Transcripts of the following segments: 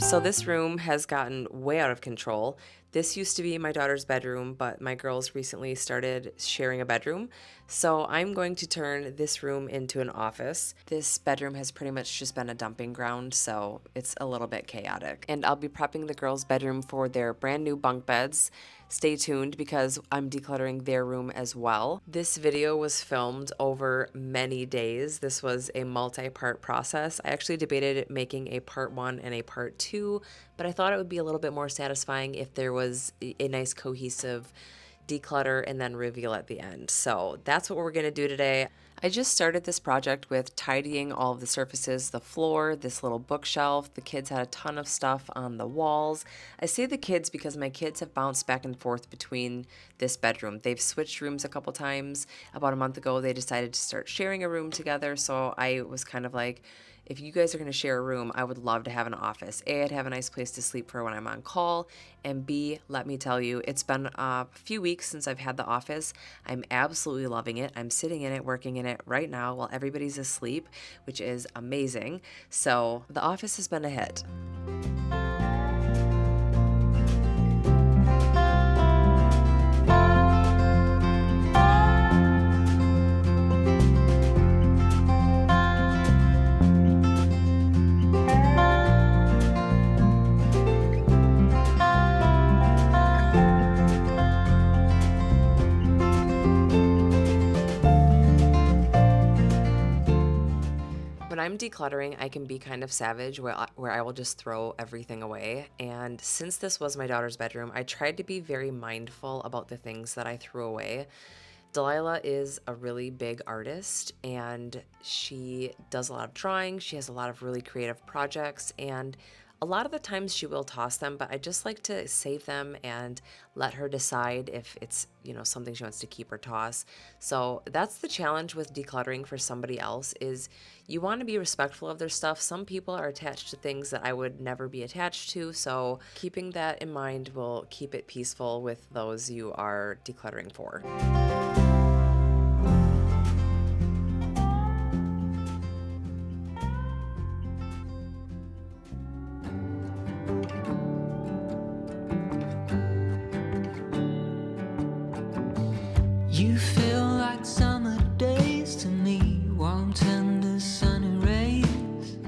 So this room has gotten way out of control. This used to be my daughter's bedroom, but my girls recently started sharing a bedroom. So I'm going to turn this room into an office. This bedroom has pretty much just been a dumping ground, so it's a little bit chaotic. And I'll be prepping the girls' bedroom for their brand new bunk beds. Stay tuned because I'm decluttering their room as well. This video was filmed over many days. This was a multi-part process. I actually debated making a part 1 and a part 2, but I thought it would be a little bit more satisfying if there was a nice cohesive declutter and then reveal at the end. So that's what we're gonna do today. I just started this project with tidying all of the surfaces, the floor, this little bookshelf. The kids had a ton of stuff on the walls. I say the kids because my kids have bounced back and forth between this bedroom. They've switched rooms a couple times. About a month ago, they decided to start sharing a room together. So I was kind of like, if you guys are going to share a room, I would love to have an office. A, I'd have a nice place to sleep for when I'm on call. And B, let me tell you, it's been a few weeks since I've had the office. I'm absolutely loving it. I'm sitting in it, working in it right now while everybody's asleep, which is amazing. So the office has been a hit. When I'm decluttering, I can be kind of savage where I will just throw everything away. And since this was my daughter's bedroom, I tried to be very mindful about the things that I threw away. Delilah is a really big artist and she does a lot of drawing. She has a lot of really creative projects, and a lot of the times she will toss them, but I just like to save them and let her decide if it's, something she wants to keep or toss. So that's the challenge with decluttering for somebody else, is you want to be respectful of their stuff. Some people are attached to things that I would never be attached to. So keeping that in mind will keep it peaceful with those you are decluttering for. You feel like summer days to me, warm, tender, sunny rays.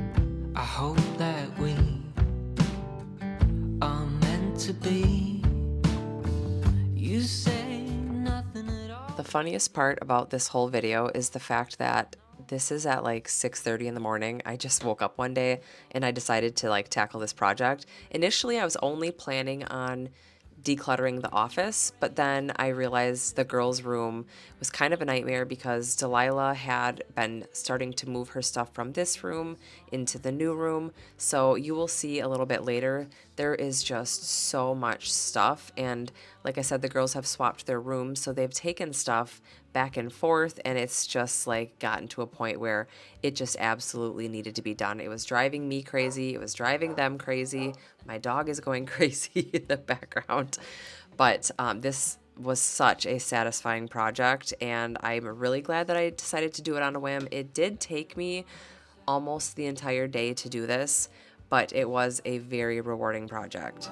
I hope that we are meant to be. You say nothing at all. The funniest part about this whole video is the fact that this is at like 6:30 in the morning. I just woke up one day and I decided to tackle this project. Initially, I was only planning on decluttering the office, but then I realized the girls' room was kind of a nightmare because Delilah had been starting to move her stuff from this room into the new room. So you will see a little bit later, there is just so much stuff. And like I said, the girls have swapped their rooms, so they've taken stuff back and forth, and it's just gotten to a point where it just absolutely needed to be done. It was driving me crazy. It was driving them crazy. My dog is going crazy in the background. But this was such a satisfying project, and I'm really glad that I decided to do it on a whim. It did take me almost the entire day to do this, but it was a very rewarding project.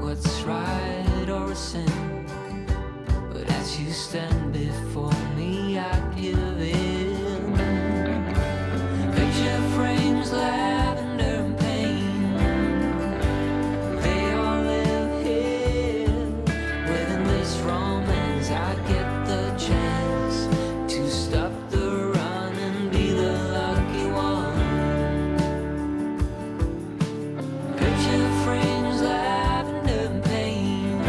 What's right or a sin? But as you stand before me, I give in. Picture frames, lavender and pain, they all live here. Within this romance, I get the chance to stop the run and be the lucky one. Picture frames, lavender and pain,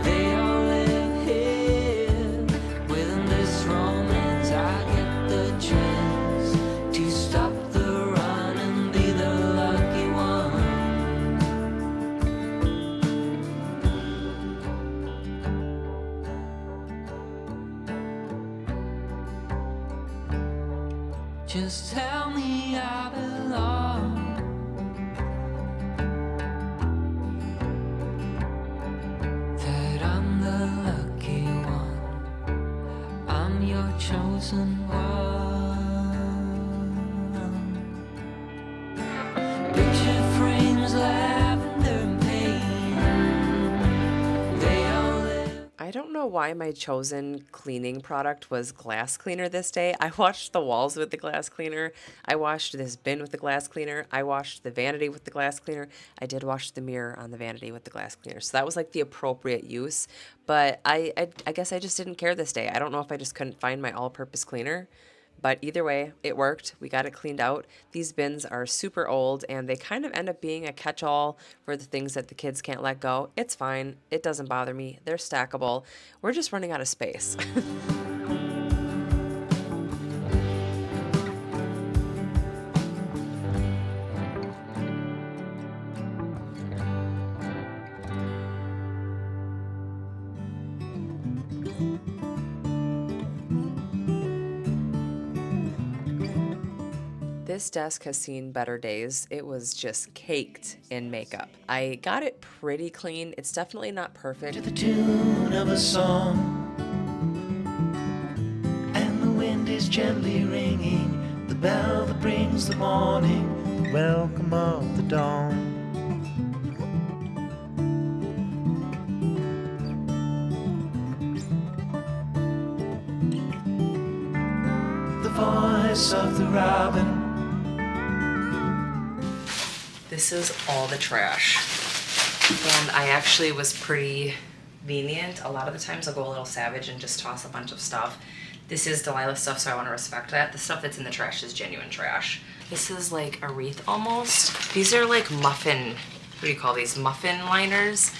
they all live here. Within this romance, I get the chance to stop the run and be the lucky one. Just tell me I belong. That I'm the lucky one. I'm your chosen one. Picture know why my chosen cleaning product was glass cleaner this day. I washed the walls with the glass cleaner. I washed this bin with the glass cleaner. I washed the vanity with the glass cleaner. I did wash the mirror on the vanity with the glass cleaner. So that was like the appropriate use. But I guess I just didn't care this day. I don't know if I just couldn't find my all-purpose cleaner. But either way, it worked. We got it cleaned out. These bins are super old and they kind of end up being a catch-all for the things that the kids can't let go. It's fine. It doesn't bother me. They're stackable. We're just running out of space. This desk has seen better days. It was just caked in makeup. I got it pretty clean. It's definitely not perfect. To the tune of a song, and the wind is gently ringing the bell that brings the morning, the welcome of the dawn. The voice of the robin. This is all the trash. And I actually was pretty lenient. A lot of the times I'll go a little savage and just toss a bunch of stuff. This is Delilah's stuff, so I want to respect that. The stuff that's in the trash is genuine trash. This is like a wreath almost. These are like muffin, what do you call these? Muffin liners.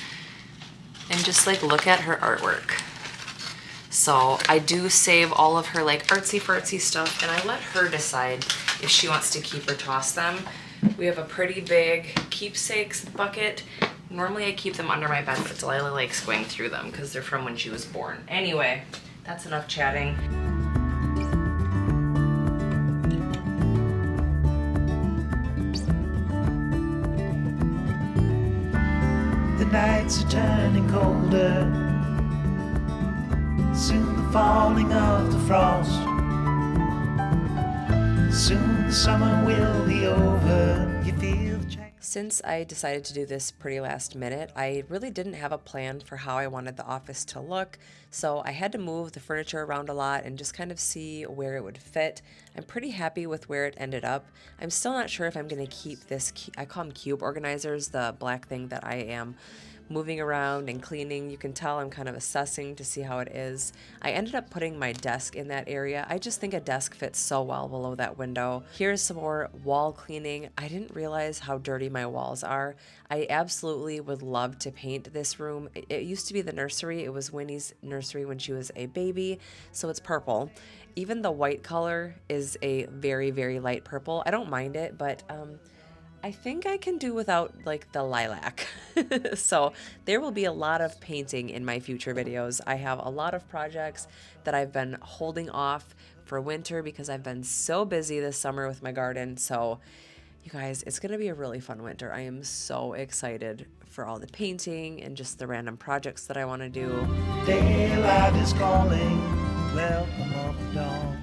And just like look at her artwork. So I do save all of her like artsy fartsy stuff and I let her decide if she wants to keep or toss them. We have a pretty big keepsakes bucket. Normally I keep them under my bed, but Delilah likes going through them because they're from when she was born. Anyway, that's enough chatting. The nights are turning colder, soon the falling of the frost. Soon the summer will be over. You feel the change. Since I decided to do this pretty last minute, I really didn't have a plan for how I wanted the office to look, so I had to move the furniture around a lot and just kind of see where it would fit. I'm pretty happy with where it ended up. I'm still not sure if I'm going to keep this, I call them cube organizers, the black thing that I am moving around and cleaning. You can tell I'm kind of assessing to see how it is. I ended up putting my desk in that area. I just think a desk fits so well below that window. Here's some more wall cleaning. I didn't realize how dirty my walls are. I absolutely would love to paint this room. It used to be the nursery. It was Winnie's nursery when she was a baby, so it's purple. Even the white color is a very, very light purple. I don't mind it, but I think I can do without like the lilac. So there will be a lot of painting in my future videos. I have a lot of projects that I've been holding off for winter because I've been so busy this summer with my garden. So you guys, it's gonna be a really fun winter. I am so excited for all the painting and just the random projects that I want to do. Daylight is calling, welcome of the dawn.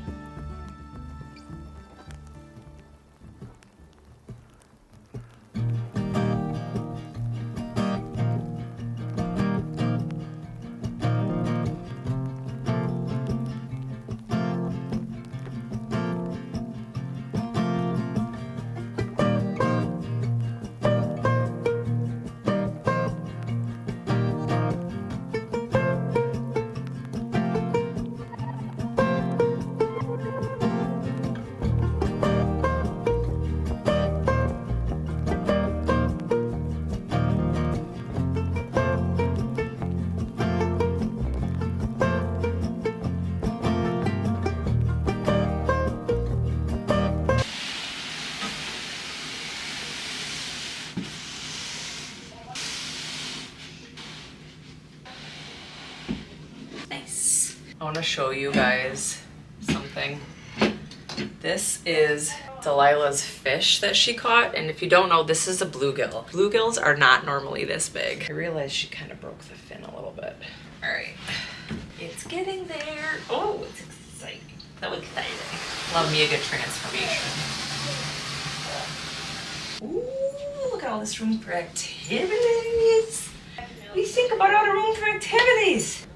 I want to show you guys something. This is Delilah's fish that she caught, and if you don't know, this is a bluegill. Bluegills are not normally this big. I realized she kind of broke the fin a little bit. All right, it's getting there. Oh, it's exciting. So exciting. Love me a good transformation. Ooh, look at all this room for activities. We think about all the room for activities.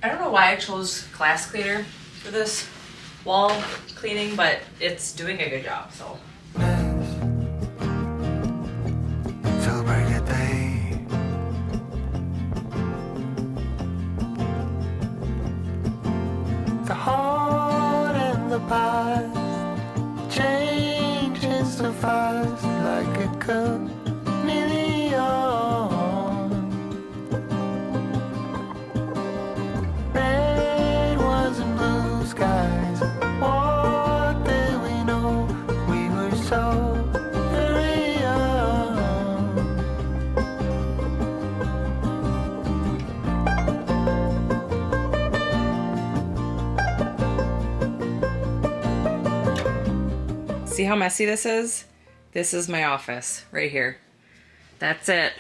I don't know why I chose glass cleaner for this wall cleaning, but it's doing a good job, so. Till break of day. The heart and the past changes so fast, like a chameleon. Red ones and blue skies. What did we know? We were so very young. See how messy this is? This is my office right here. That's it.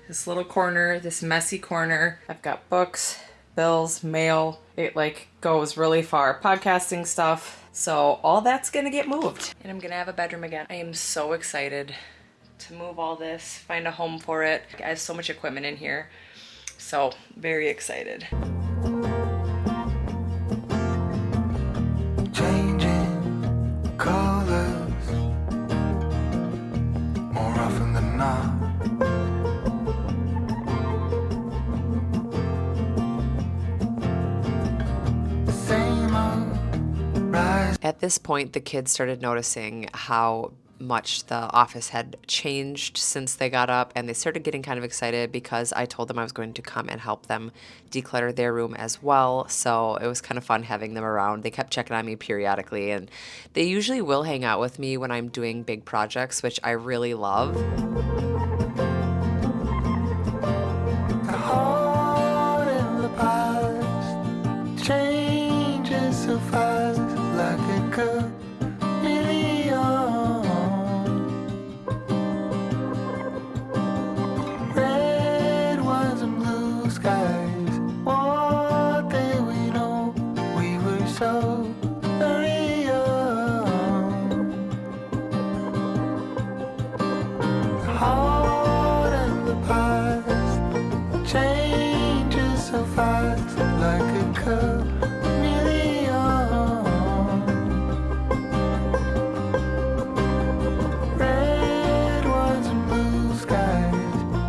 This little corner, this messy corner. I've got books, bills, mail. It like goes really far. Podcasting stuff. So all that's gonna get moved. And I'm gonna have a bedroom again. I am so excited to move all this, find a home for it. I have so much equipment in here. So very excited. Changing colors more often than not. Same old rise. At this point, the kids started noticing how much the office had changed since they got up, and they started getting kind of excited because I told them I was going to come and help them declutter their room as well. So it was kind of fun having them around. They kept checking on me periodically, and they usually will hang out with me when I'm doing big projects, which I really love. The heart and the past changes so fast, like a chameleon. Red ones and blue skies. What did we know? We were so very young. The heart and the past changes so fast, like a chameleon. Red ones and blue skies.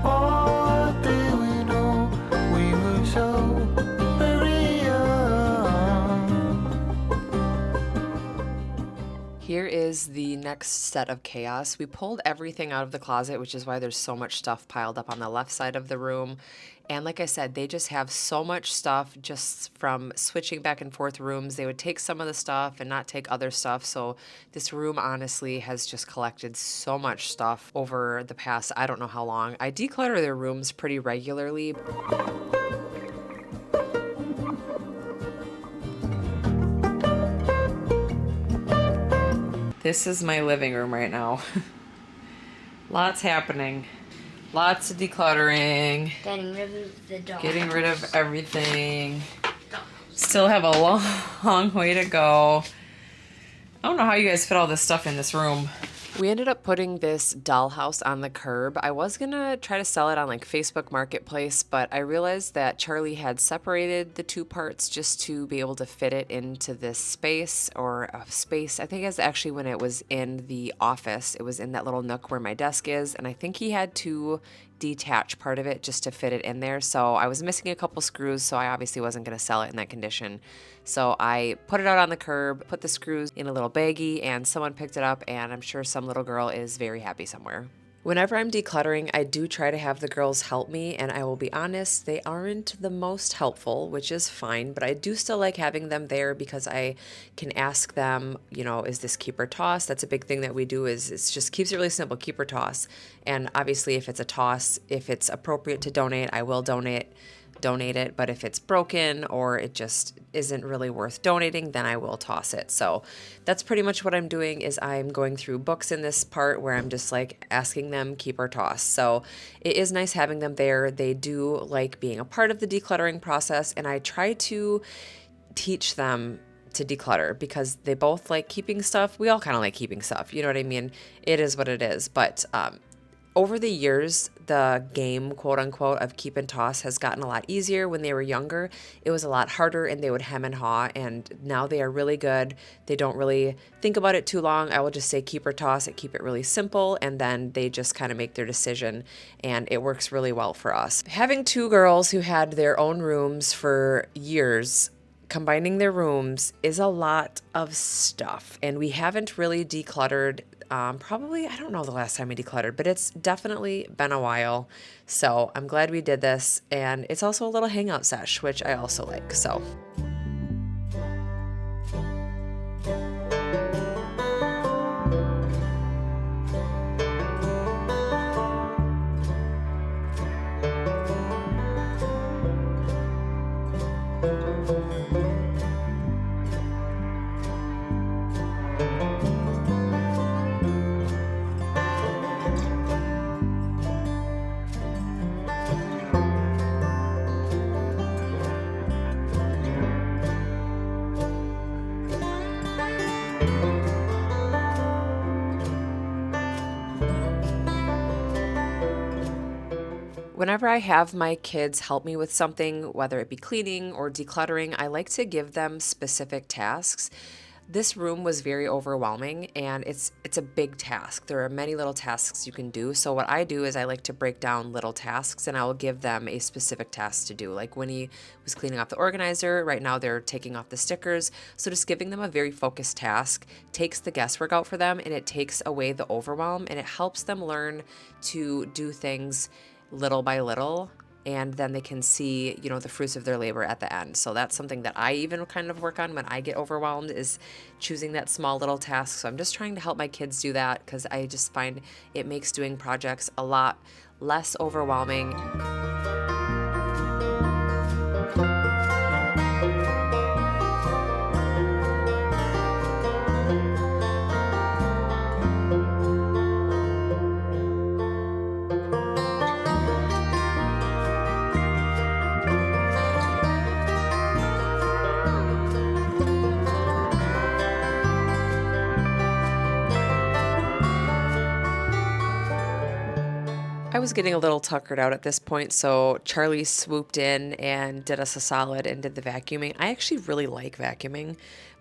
What did we know? We were so very young. Here is the next set of chaos. We pulled everything out of the closet, which is why there's so much stuff piled up on the left side of the room. And like I said, they just have so much stuff just from switching back and forth rooms. They would take some of the stuff and not take other stuff. So this room honestly has just collected so much stuff over the past, I don't know how long. I declutter their rooms pretty regularly. This is my living room right now. Lots happening. Lots of decluttering. Getting rid of the dog. Getting rid of everything. Still have a long way to go. I don't know how you guys fit all this stuff in this room. We ended up putting this dollhouse on the curb. I was gonna try to sell it on like Facebook Marketplace, but I realized that Charlie had separated the two parts just to be able to fit it into this space or a space. I think it's actually when it was in the office. It was in that little nook where my desk is, and I think he had to detach part of it just to fit it in there. So I was missing a couple screws, so I obviously wasn't gonna sell it in that condition. So I put it out on the curb, put the screws in a little baggie, and someone picked it up, and I'm sure some little girl is very happy somewhere. Whenever I'm decluttering, I do try to have the girls help me, and I will be honest, they aren't the most helpful, which is fine, but I do still like having them there because I can ask them, you know, is this keep or toss? That's a big thing that we do is it just keeps it really simple, keep or toss. And obviously if it's a toss, if it's appropriate to donate, I will donate it, but if it's broken or it just isn't really worth donating, then I will toss it. So that's pretty much what I'm doing is I'm going through books in this part where I'm just like asking them keep or toss. So it is nice having them there. They do like being a part of the decluttering process, and I try to teach them to declutter because they both like keeping stuff. We all kind of like keeping stuff, you know what I mean? It is what it is, but Over the years, the game, quote unquote, of keep and toss has gotten a lot easier. When they were younger, it was a lot harder and they would hem and haw, and now they are really good. They don't really think about it too long. I will just say keep or toss it, keep it really simple, and then they just kind of make their decision, and it works really well for us. Having two girls who had their own rooms for years, combining their rooms is a lot of stuff, and we haven't really decluttered. Probably, I don't know the last time we decluttered, but it's definitely been a while. So I'm glad we did this, and it's also a little hangout sesh, which I also like. So. Whenever I have my kids help me with something, whether it be cleaning or decluttering, I like to give them specific tasks. This room was very overwhelming, and it's a big task. There are many little tasks you can do. So what I do is I like to break down little tasks, and I will give them a specific task to do. Like when he was cleaning off the organizer, right now they're taking off the stickers. So just giving them a very focused task takes the guesswork out for them, and it takes away the overwhelm, and it helps them learn to do things little by little, and then they can see, you know, the fruits of their labor at the end. So that's something that I even kind of work on when I get overwhelmed, is choosing that small little task. So I'm just trying to help my kids do that, because I just find it makes doing projects a lot less overwhelming. I was getting a little tuckered out at this point, so Charlie swooped in and did us a solid and did the vacuuming. I actually really like vacuuming,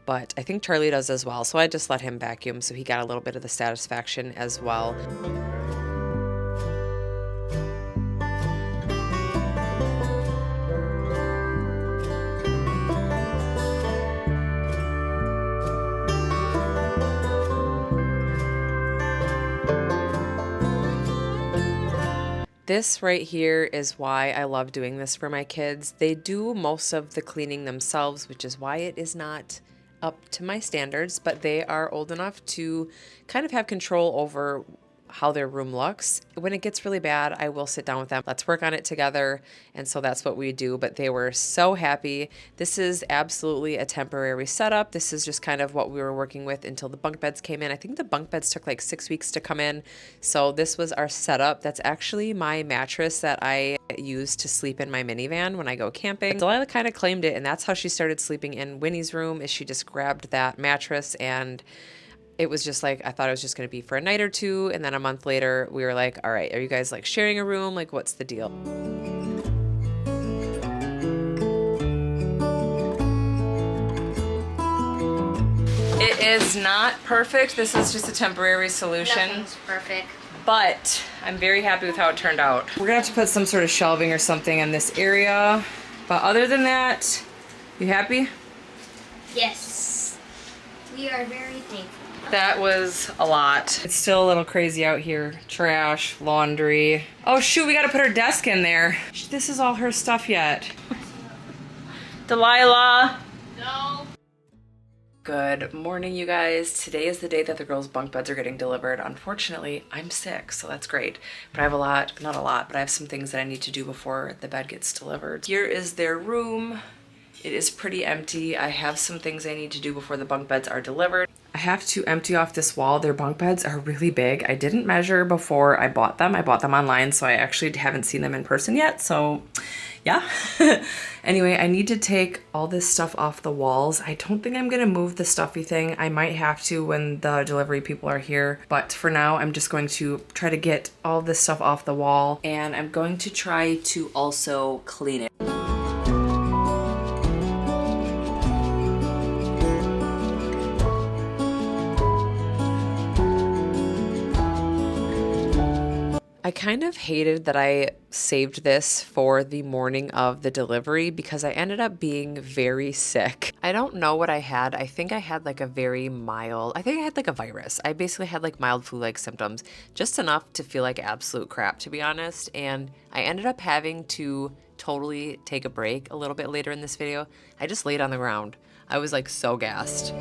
but I think Charlie does as well, so I just let him vacuum, so he got a little bit of the satisfaction as well. This right here is why I love doing this for my kids. They do most of the cleaning themselves, which is why it is not up to my standards, but they are old enough to kind of have control over how their room looks. When it gets really bad, I will sit down with them. Let's work on it together. And so that's what we do. But they were so happy. This is absolutely a temporary setup. This is just kind of what we were working with until the bunk beds came in. I think the bunk beds took like 6 weeks to come in. So this was our setup. That's actually my mattress that I use to sleep in my minivan when I go camping. Delilah kind of claimed it, and that's how she started sleeping in Winnie's room, is she just grabbed that mattress, and it was just like, I thought it was just going to be for a night or two. And then a month later, we were like, all right, are you guys like sharing a room? Like, what's the deal? It is not perfect. This is just a temporary solution. Nothing's perfect. But I'm very happy with how it turned out. We're gonna have to put some sort of shelving or something in this area. But other than that, you happy? Yes. We are very thankful. That was a lot. It's still a little crazy out here. Trash, laundry. Oh shoot, we gotta put her desk in there. This is all her stuff yet. Delilah. No. Good morning, you guys. Today is the day that the girls' bunk beds are getting delivered. Unfortunately, I'm sick, so that's great. But I have not a lot, but I have some things that I need to do before the bed gets delivered. Here is their room. It is pretty empty. I have some things I need to do before the bunk beds are delivered. I have to empty off this wall. Their bunk beds are really big. I didn't measure before I bought them. I bought them online, so I actually haven't seen them in person yet. So yeah. Anyway, I need to take all this stuff off the walls. I don't think I'm gonna move the stuffy thing. I might have to when the delivery people are here, but for now I'm just going to try to get all this stuff off the wall, and I'm going to try to also clean it. I kind of hated that I saved this for the morning of the delivery because I ended up being very sick. I don't know what I had. I think I had like a very mild, I think I had like a virus. I basically had like mild flu-like symptoms, just enough to feel like absolute crap, to be honest. And I ended up having to totally take a break a little bit later in this video. I just laid on the ground. I was like so gassed.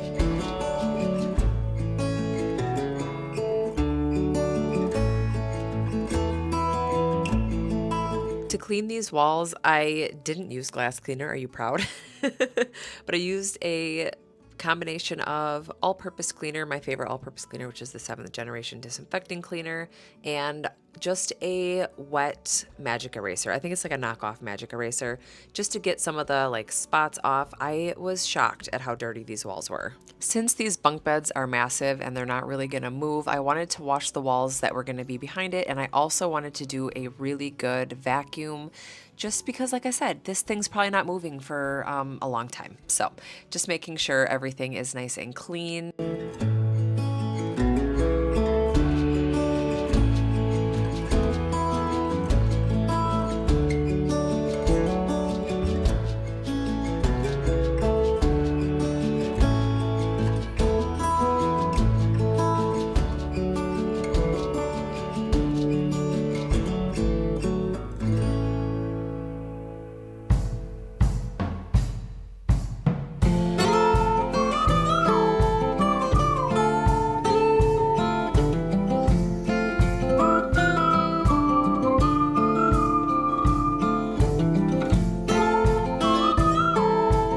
To clean these walls, I didn't use glass cleaner. Are you proud? But I used a combination of all-purpose cleaner, my favorite all-purpose cleaner, which is the 7th generation disinfecting cleaner, and just a wet magic eraser. I think it's like a knockoff magic eraser, just to get some of the like spots off. I was shocked at how dirty these walls were. Since these bunk beds are massive and they're not really gonna move, I wanted to wash the walls that were gonna be behind it, and I also wanted to do a really good vacuum, just because, like I said, this thing's probably not moving for a long time. So just making sure everything is nice and clean.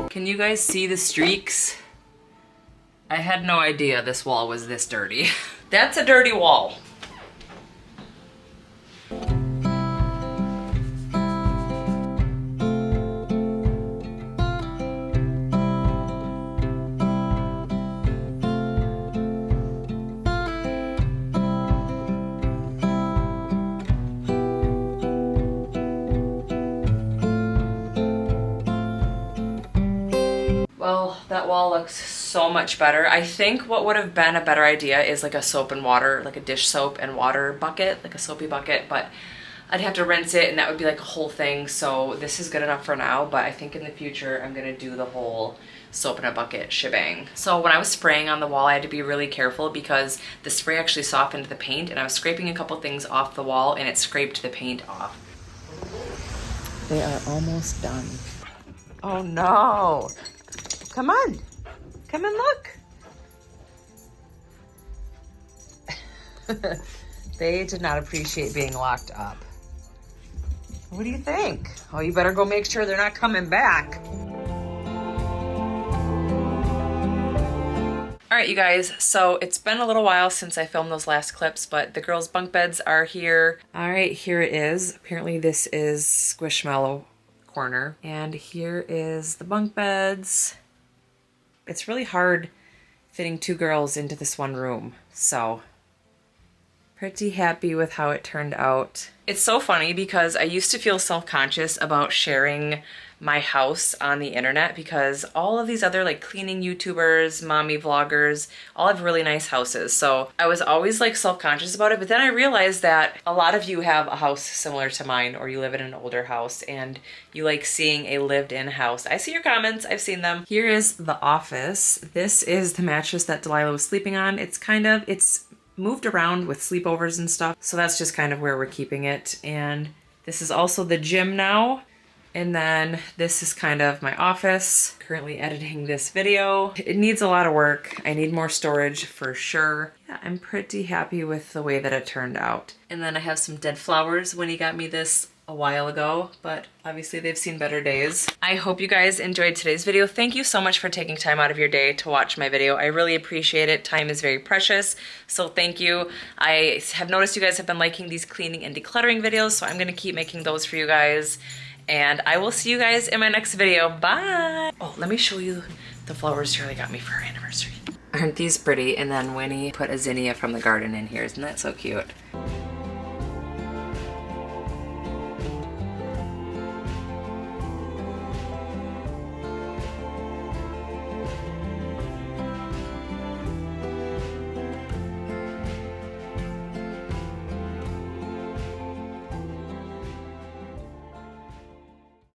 Can you guys see the streaks? I had no idea this wall was this dirty. That's a dirty wall. Well, that wall looks so much better. I think what would have been a better idea is like a soap and water, like a dish soap and water bucket, like a soapy bucket, but I'd have to rinse it and that would be like a whole thing. So this is good enough for now, but I think in the future I'm gonna do the whole soap in a bucket shebang. So when I was spraying on the wall, I had to be really careful because the spray actually softened the paint, and I was scraping a couple things off the wall and it scraped the paint off. They are almost done. Oh no. Come on, come and look. They did not appreciate being locked up. What do you think? Oh, you better go make sure they're not coming back. All right, you guys, so it's been a little while since I filmed those last clips, but the girls' bunk beds are here. All right, here it is. Apparently this is Squishmallow corner. And here is the bunk beds. It's really hard fitting 2 girls into this one room, so pretty happy with how it turned out. It's so funny because I used to feel self-conscious about sharing my house on the internet because all of these other like cleaning YouTubers, mommy vloggers, all have really nice houses. So I was always like self-conscious about it, but then I realized that a lot of you have a house similar to mine, or you live in an older house and you like seeing a lived-in house. I see your comments, I've seen them. Here is the office. This is the mattress that Delilah was sleeping on. It's moved around with sleepovers and stuff, so that's just kind of where we're keeping it. And this is also the gym now. And then this is kind of my office. Currently editing this video. It needs a lot of work. I need more storage for sure. Yeah, I'm pretty happy with the way that it turned out. And then I have some dead flowers. Winnie got me this a while ago, but obviously they've seen better days. I hope you guys enjoyed today's video. Thank you so much for taking time out of your day to watch my video. I really appreciate it. Time is very precious, so thank you. I have noticed you guys have been liking these cleaning and decluttering videos, so I'm gonna keep making those for you guys. And I will see you guys in my next video. Bye. Oh, let me show you the flowers Charlie got me for her anniversary. Aren't these pretty? And then Winnie put a zinnia from the garden in here. Isn't that so cute?